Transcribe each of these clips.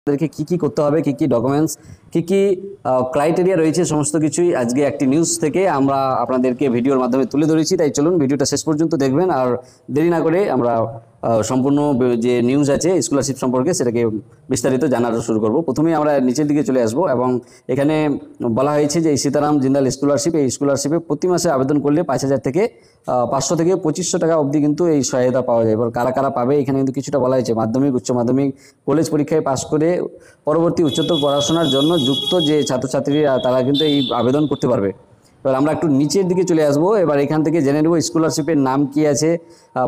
আপনাদেরকে কি করতে হবে, কি ডকুমেন্টস, কি ক্রাইটেরিয়া রয়েছে, সমস্ত কিছুই আজকে একটি নিউজ থেকে আমরা আপনাদেরকে ভিডিওর মাধ্যমে তুলে ধরেছি। তাই চলুন ভিডিওটা শেষ পর্যন্ত দেখবেন, আর দেরি না করে আমরা সম্পূর্ণ যে নিউজ আছে স্কলারশিপ সম্পর্কে সেটাকে বিস্তারিত জানার শুরু করব। প্রথমেই আমরা নিচের দিকে চলে আসব এবং এখানে বলা হয়েছে যে সীতারাম জিন্দাল স্কলারশিপ, এই স্কলারশিপে প্রতি মাসে আবেদন করলে 5,000 থেকে 500 থেকে 2500 টাকা অবধি কিন্তু এই সহায়তা পাওয়া যায়। এবার কারা কারা পাবে এখানে কিন্তু কিছুটা বলা হয়েছে। মাধ্যমিক, উচ্চ মাধ্যমিক, কলেজ পরীক্ষায় পাশ করে পরবর্তী উচ্চতর পড়াশোনার জন্য যুক্ত যে ছাত্রছাত্রীরা তারা কিন্তু এই আবেদন করতে পারবে। এবার আমরা একটু নিচের দিকে চলে আসবো। এবার এখান থেকে জেনে নেব স্কলারশিপের নাম কি আছে,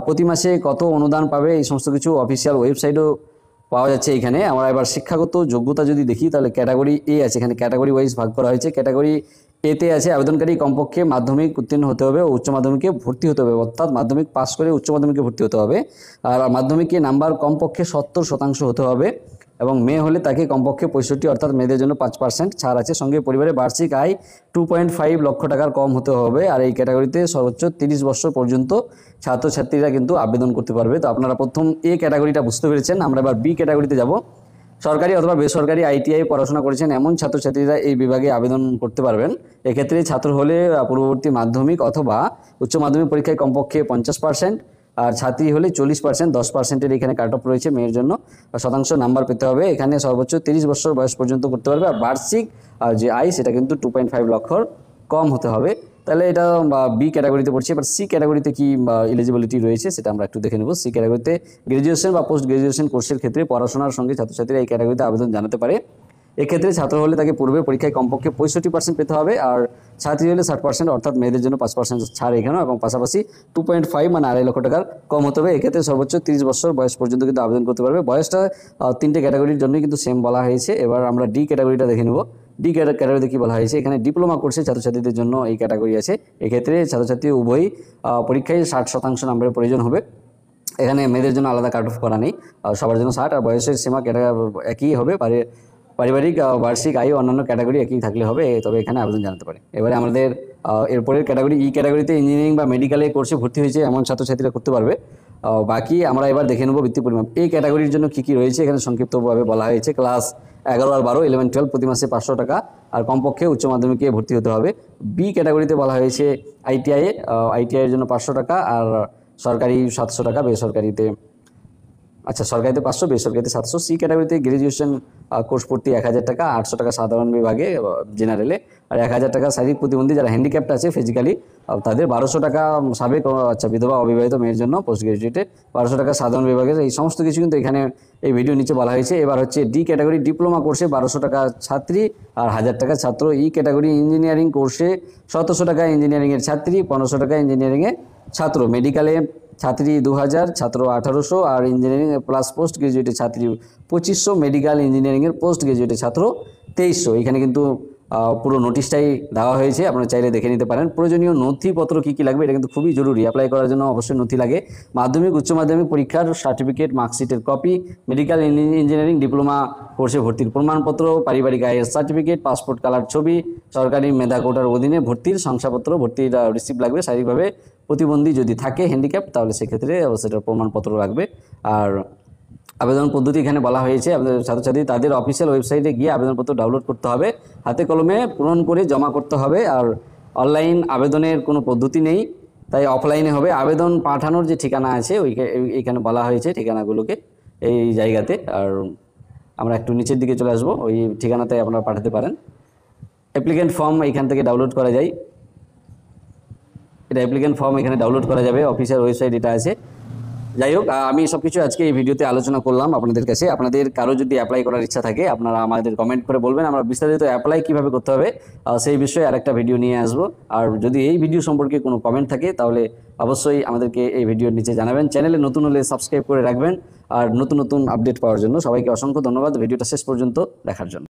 প্রতি মাসে কত অনুদান পাবে, এই সমস্ত কিছু অফিসিয়াল ওয়েবসাইটও পাওয়া যাচ্ছে এখানে। আমরা এবার শিক্ষাগত যোগ্যতা যদি দেখি তাহলে ক্যাটাগরি এ আছে, এখানে ক্যাটাগরি ওয়াইজ ভাগ করা হয়েছে। ক্যাটাগরি এতে আছে আবেদনকারী কমপক্ষে মাধ্যমিক উত্তীর্ণ হতে হবে ও উচ্চ মাধ্যমিকে ভর্তি হতে হবে, অর্থাৎ মাধ্যমিক পাস করে উচ্চ মাধ্যমিকে ভর্তি হতে হবে। আর মাধ্যমিকে নাম্বার কমপক্ষে 70% হতে হবে এবং মেয়ে হলে তাকে কমপক্ষে 65, অর্থাৎ মেয়েদের জন্য 5% ছাড় আছে। সঙ্গে পরিবারে বার্ষিক আয় 2.5 লক্ষ টাকার কম হতে হবে। আর এই ক্যাটাগরিতে সর্বোচ্চ 30 বছর পর্যন্ত ছাত্রছাত্রীরা কিন্তু আবেদন করতে পারবে। তো আপনারা প্রথম এ ক্যাটাগরিটা বুঝতে পেরেছেন। আমরা এবার বি ক্যাটাগরিতে যাব। সরকারি অথবা বেসরকারি আইটিআই পড়াশোনা করেছেন এমন ছাত্রছাত্রীরা এই বিভাগে আবেদন করতে পারবেন। এক্ষেত্রে ছাত্র হলে পূর্ববর্তী মাধ্যমিক অথবা উচ্চ মাধ্যমিক পরীক্ষায় কমপক্ষে 50%, আর ছাত্রী হলে 40%, 10%-এর এখানে কাট অফ রয়েছে মেয়ের জন্য, শতাংশ নাম্বার পেতে হবে। এখানে সর্বোচ্চ 30 বছর বয়স পর্যন্ত করতে পারবে। আর বার্ষিক যে আয় সেটা কিন্তু 2.5 লক্ষর কম হতে হবে। তাহলে এটা বি ক্যাটাগরিতে পড়ছে। এবার সি ক্যাটাগরিতে কি এলিজিবিলিটি রয়েছে সেটা আমরা একটু দেখে নেব। সি ক্যাটাগরিতে গ্র্যাজুয়েশন বা পোস্ট গ্র্যাজুয়েশন কোর্সের ক্ষেত্রে পড়াশোনার সঙ্গে ছাত্রছাত্রীরা এই ক্যাটাগরিতে আবেদন জানাতে পারে। এক্ষেত্রে ছাত্র হলে তাকে পূর্বের পরীক্ষায় কমপক্ষে 65% পেতে হবে, আর ছাত্রী হলে 60%, অর্থাৎ মেয়েদের জন্য 5% ছাড় এখানেও, এবং পাশাপাশি 2.5 মানে 2.5 লক্ষ টাকার কম হতে হবে। এক্ষেত্রে সর্বোচ্চ 30 বছর বয়স পর্যন্ত কিন্তু আবেদন করতে পারবে। বয়সটা 3টে ক্যাটাগরির জন্যই কিন্তু সেম বলা হয়েছে। এবার আমরা ডি ক্যাটাগরিটা দেখে নেব। ডি ক্যাটাগরিতে কি বলা হয়েছে, এখানে ডিপ্লোমা কোর্সের ছাত্রছাত্রীদের জন্য এই ক্যাটাগরি আছে। এক্ষেত্রে ছাত্রছাত্রী উভয়ই পরীক্ষায় 60% নাম্বারের প্রয়োজন হবে। এখানে মেয়েদের জন্য আলাদা কাট অফ করা নেই, সবার জন্য 60, আর বয়সের সীমা একই হবে। পারিবারিক বার্ষিক আয় অন্যান্য ক্যাটাগরি একই থাকলে হবে, তবে এখানে আবেদন জানাতে পারে। এবারে আমাদের এরপরের ক্যাটাগরি ই ক্যাটাগরিতে ইঞ্জিনিয়ারিং বা মেডিকেলে কোর্সে ভর্তি হয়েছে এমন ছাত্রছাত্রীরা করতে পারবে। বাকি আমরা এবার দেখে নেব বৃত্তি পরিমাপ। এই ক্যাটাগরির জন্য কী রয়েছে এখানে সংক্ষিপ্তভাবে বলা হয়েছে। ক্লাস 11 আর 12, 11, 12 প্রতি মাসে 500 টাকা, আর কমপক্ষে উচ্চ মাধ্যমিকে ভর্তি হতে হবে। বি ক্যাটাগরিতে বলা হয়েছে আইটিআইয়ের জন্য 500 টাকা, আর সরকারি 700 টাকা, বেসরকারিতে সরকারিতে 500, বেসরকারিতে 700। সি ক্যাটাগরিতে গ্র্যাজুয়েশন কোর্স ভর্তি 1000 টাকা, 800 টাকা সাধারণ বিভাগে জেনারেলে, আর 1000 টাকা শারীরিক প্রতিবন্ধী যারা হ্যান্ডিক্যাপ্ট আছে ফিজিক্যালি তাদের, 1200 টাকা সাবেক বিধবা অবিবাহিত মেয়ের জন্য পোস্ট গ্রাজুয়েটে, 1200 টাকা সাধারণ বিভাগের। এই সমস্ত কিছু কিন্তু এখানে এই ভিডিও নিচে বলা হয়েছে। এবার হচ্ছে ডি ক্যাটাগরি ডিপ্লোমা কোর্সে 1200 টাকা ছাত্রী আর 1000 টাকা ছাত্র। ই ক্যাটাগরি ইঞ্জিনিয়ারিং কোর্সে 1700 টাকা ইঞ্জিনিয়ারিংয়ের ছাত্রী, 1500 টাকা ইঞ্জিনিয়ারিংয়ের ছাত্র। মেডিকেলে ছাত্রী 2000, ছাত্র 1800, আর ইঞ্জিনিয়ারিং প্লাস পোস্ট গ্রাজুয়েটের ছাত্রী 2500, মেডিকেল ইঞ্জিনিয়ারিংয়ের পোস্ট গ্রাজুয়েটের ছাত্র 2300। এখানে কিন্তু পুরো নোটিশটাই দেওয়া হয়েছে, আপনারা চাইলে দেখে নিতে পারেন। প্রয়োজনীয় নথিপত্র কী লাগবে এটা কিন্তু খুবই জরুরি। অ্যাপ্লাই করার জন্য অবশ্যই নথি লাগে। মাধ্যমিক, উচ্চ মাধ্যমিক পরীক্ষার সার্টিফিকেট, মার্কশিটের কপি, মেডিকেল ইঞ্জিনিয়ারিং ডিপ্লোমা কোর্সে ভর্তির প্রমাণপত্র, পারিবারিক আয়ের সার্টিফিকেট, পাসপোর্ট কালার ছবি, সরকারি মেধা কোটার অধীনে ভর্তির শংসাপত্র, ভর্তির রিসিপ্ট লাগবে। শারীরিকভাবে প্রতিবন্ধী যদি থাকে হ্যান্ডিক্যাপ তাহলে সেক্ষেত্রে সেটার প্রমাণপত্র লাগবে। আর আবেদন পদ্ধতি এখানে বলা হয়েছে, আমাদের ছাত্রছাত্রী তাদের অফিসিয়াল ওয়েবসাইটে গিয়ে আবেদনপত্র ডাউনলোড করতে হবে, হাতে কলমে পূরণ করে জমা করতে হবে। আর অনলাইন আবেদনের কোনো পদ্ধতি নেই, তাই অফলাইনে হবে। আবেদন পাঠানোর যে ঠিকানা আছে এইখানে বলা হয়েছে ঠিকানাগুলোকে এই জায়গাতে। আর আমরা একটু নিচের দিকে চলে আসবো, ওই ঠিকানাতে আপনারা পাঠাতে পারেন। অ্যাপ্লিকেন্ট ফর্ম এখান থেকে ডাউনলোড করা যায়। এটা অ্যাপ্লিকেন্ট ফর্ম এখানে ডাউনলোড করা যাবে, অফিসিয়াল ওয়েবসাইট এটা আছে। যাই হোক, আমি সব কিছু আজকে এই ভিডিওতে আলোচনা করলাম আপনাদের কাছে। আপনাদের কারো যদি অ্যাপ্লাই করার ইচ্ছা থাকে আপনারা আমাদের কমেন্ট করে বলবেন, আমরা বিস্তারিত অ্যাপ্লাই কীভাবে করতে হবে সেই বিষয়ে আরেকটা ভিডিও নিয়ে আসবো। আর যদি এই ভিডিও সম্পর্কে কোনো কমেন্ট থাকে তাহলে অবশ্যই আমাদেরকে এই ভিডিওর নিচে জানাবেন। চ্যানেলে নতুন হলে সাবস্ক্রাইব করে রাখবেন আর নতুন নতুন আপডেট পাওয়ার জন্য। সবাইকে অসংখ্য ধন্যবাদ ভিডিওটা শেষ পর্যন্ত দেখার জন্য।